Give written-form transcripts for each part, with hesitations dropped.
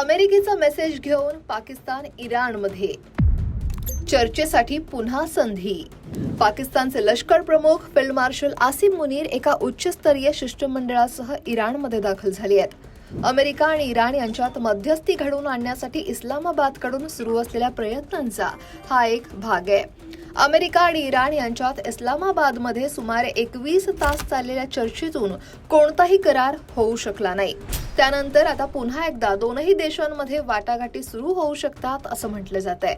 अमेरिकेचा मेसेज घेऊन पाकिस्तान इराणमध्ये चर्चेसाठी पुन्हा संधी. पाकिस्तानचे लष्कर प्रमुख फील्ड मार्शल आसिम मुनीर एका उच्चस्तरीय शिष्टमंडळासह इराणमध्ये दाखल झाले आहेत. अमेरिका आणि इराण यांच्यात मध्यस्थी घडवून आणण्यासाठी इस्लामाबादकडून सुरू असलेल्या प्रयत्नांचा हा एक भाग आहे. अमेरिका आणि इराण यांच्यात इस्लामाबादमध्ये सुमारे 21 तास चाललेल्या चर्चेतून कोणताही करार होऊ शकला नाही. त्यानंतर आता पुन्हा एकदा दोनही देशांमध्ये वाटाघाटी सुरू होऊ शकतात असं म्हटलं जात आहे.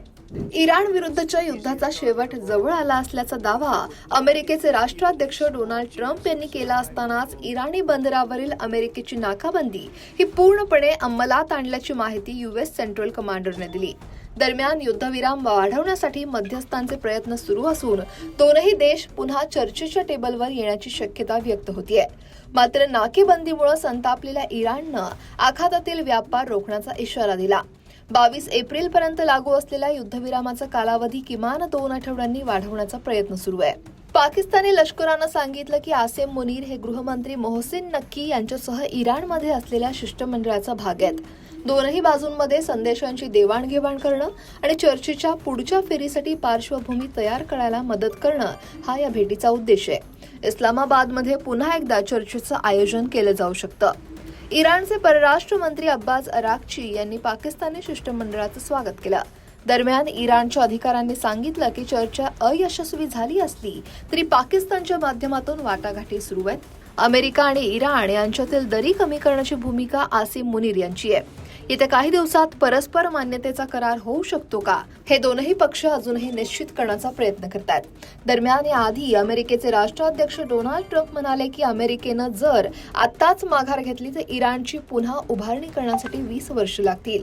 इराण विरुद्धच्या युद्धाचा शेवट जवळ आला असल्याचा दावा अमेरिकेचे राष्ट्राध्यक्ष डोनाल्ड ट्रम्प यांनी केला असतानाच इराणी बंदरावरील अमेरिकेची नाकाबंदी ही पूर्णपणे अंमलात आणल्याची माहिती यूएस सेंट्रल कमांडरने दिली. दरम्यान युद्धविराम वाढवण्यासाठी मध्यस्थांचे प्रयत्न सुरू असून दोनही देश पुन्हा चर्चेच्या टेबलवर येण्याची शक्यता व्यक्त होतीये. मात्र नाकेबंदीमुळे संतापलेल्या इराणनं आखातातील व्यापार रोखण्याचा इशारा दिला. 22 एप्रिलपर्यंत लागू असलेल्या युद्धविरामाचा कालावधी किमान 2 आठवड्यांनी वाढवण्याचा प्रयत्न सुरू आहे. पाकिस्तानी लष्करानं सांगितलं की आसिम मुनीर हे गृहमंत्री मोहसिन नक्की यांच्यासह इराणमध्ये असलेल्या शिष्टमंडळाचा भाग आहेत. दोनही बाजूंमध्ये संदेशांची देवाणघेवाण करणं आणि चर्चेच्या पुढच्या फेरीसाठी पार्श्वभूमी तयार करायला मदत करणं हा या भेटीचा उद्देश आहे. इस्लामाबादमध्ये पुन्हा एकदा चर्चेचं आयोजन केलं जाऊ शकतं. इराणचे परराष्ट्र मंत्री अब्बास अराक्ची यांनी पाकिस्तानी शिष्टमंडळाचं स्वागत केलं. दरम्यान इराणच्या अधिकाऱ्यांनी सांगितलं की चर्चा अयशस्वी झाली असली तरी पाकिस्तानच्या माध्यमातून वाटाघाटी सुरू आहेत. अमेरिका आणि इराण यांच्यातील दरी कमी करण्याची भूमिका आसिम मुनीर यांची आहे. येत्या काही दिवसात परस्पर मान्यतेचा करार होऊ शकतो का हे दोनही पक्ष अजूनही निश्चित करण्याचा प्रयत्न करतात. दरम्यान याआधी अमेरिकेचे राष्ट्राध्यक्ष डोनाल्ड ट्रम्प म्हणाले की अमेरिकेनं जर आत्ताच माघार घेतली तर इराणची पुन्हा उभारणी करण्यासाठी 20 वर्ष लागतील.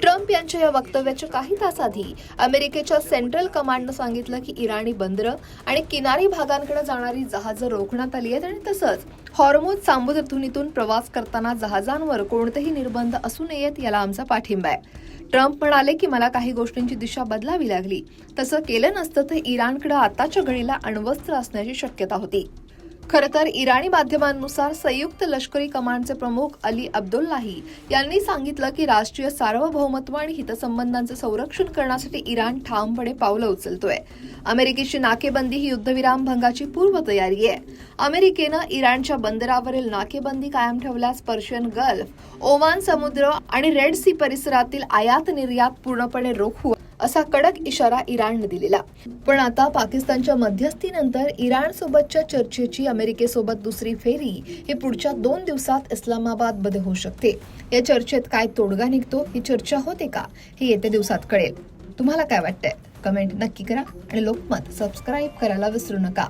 ट्रम्प यांच्या या वक्तव्याच्या काही तास आधी अमेरिकेच्या सेंट्रल कमांडनं सांगितलं की इराणी बंदरं आणि किनारी भागांकडे जाणारी जहाजं रोखण्यात आली आहेत आणि तसंच हॉर्मुझ सामुद्रधुनीतून प्रवास करताना जहाजांवर कोणतेही निर्बंध असू नयेत याला आमचा पाठिंबा आहे. ट्रम्प म्हणाले की मला काही गोष्टींची दिशा बदलावी लागली. तसं केलं नसतं तर इराणकडे आताच्या घडीला अण्वस्त्र असण्याची शक्यता होती. खरं तर इराणी माध्यमांनुसार संयुक्त लष्करी कमांडचे प्रमुख अली अब्दुल्लाही यांनी सांगितलं की राष्ट्रीय सार्वभौमत्व आणि हितसंबंधांचे संरक्षण करण्यासाठी इराण ठामपणे पावलं उचलतोय. अमेरिकेची नाकेबंदी ही युद्धविराम भंगाची पूर्वतयारी आहे. अमेरिकेनं इराणच्या बंदरावरील नाकेबंदी कायम ठेवल्यास पर्शियन गल्फ, ओमान समुद्र आणि रेड सी परिसरातील आयात निर्यात पूर्णपणे रोखू असा कडक इशारा इराणने दिलेला. पण आता पाकिस्तानच्या मध्यस्थीनंतर इराणसोबतच्या चर्चेची अमेरिकेसोबत दुसरी फेरी ही पुढच्या 2 दिवसात इस्लामाबादमध्ये होऊ शकते. या चर्चेत काय तोडगा निघतो, ही चर्चा होते का, हे येत्या दिवसात कळेल. तुम्हाला काय वाटतंय? कमेंट नक्की करा आणि लोकमत सबस्क्राईब करायला विसरू नका.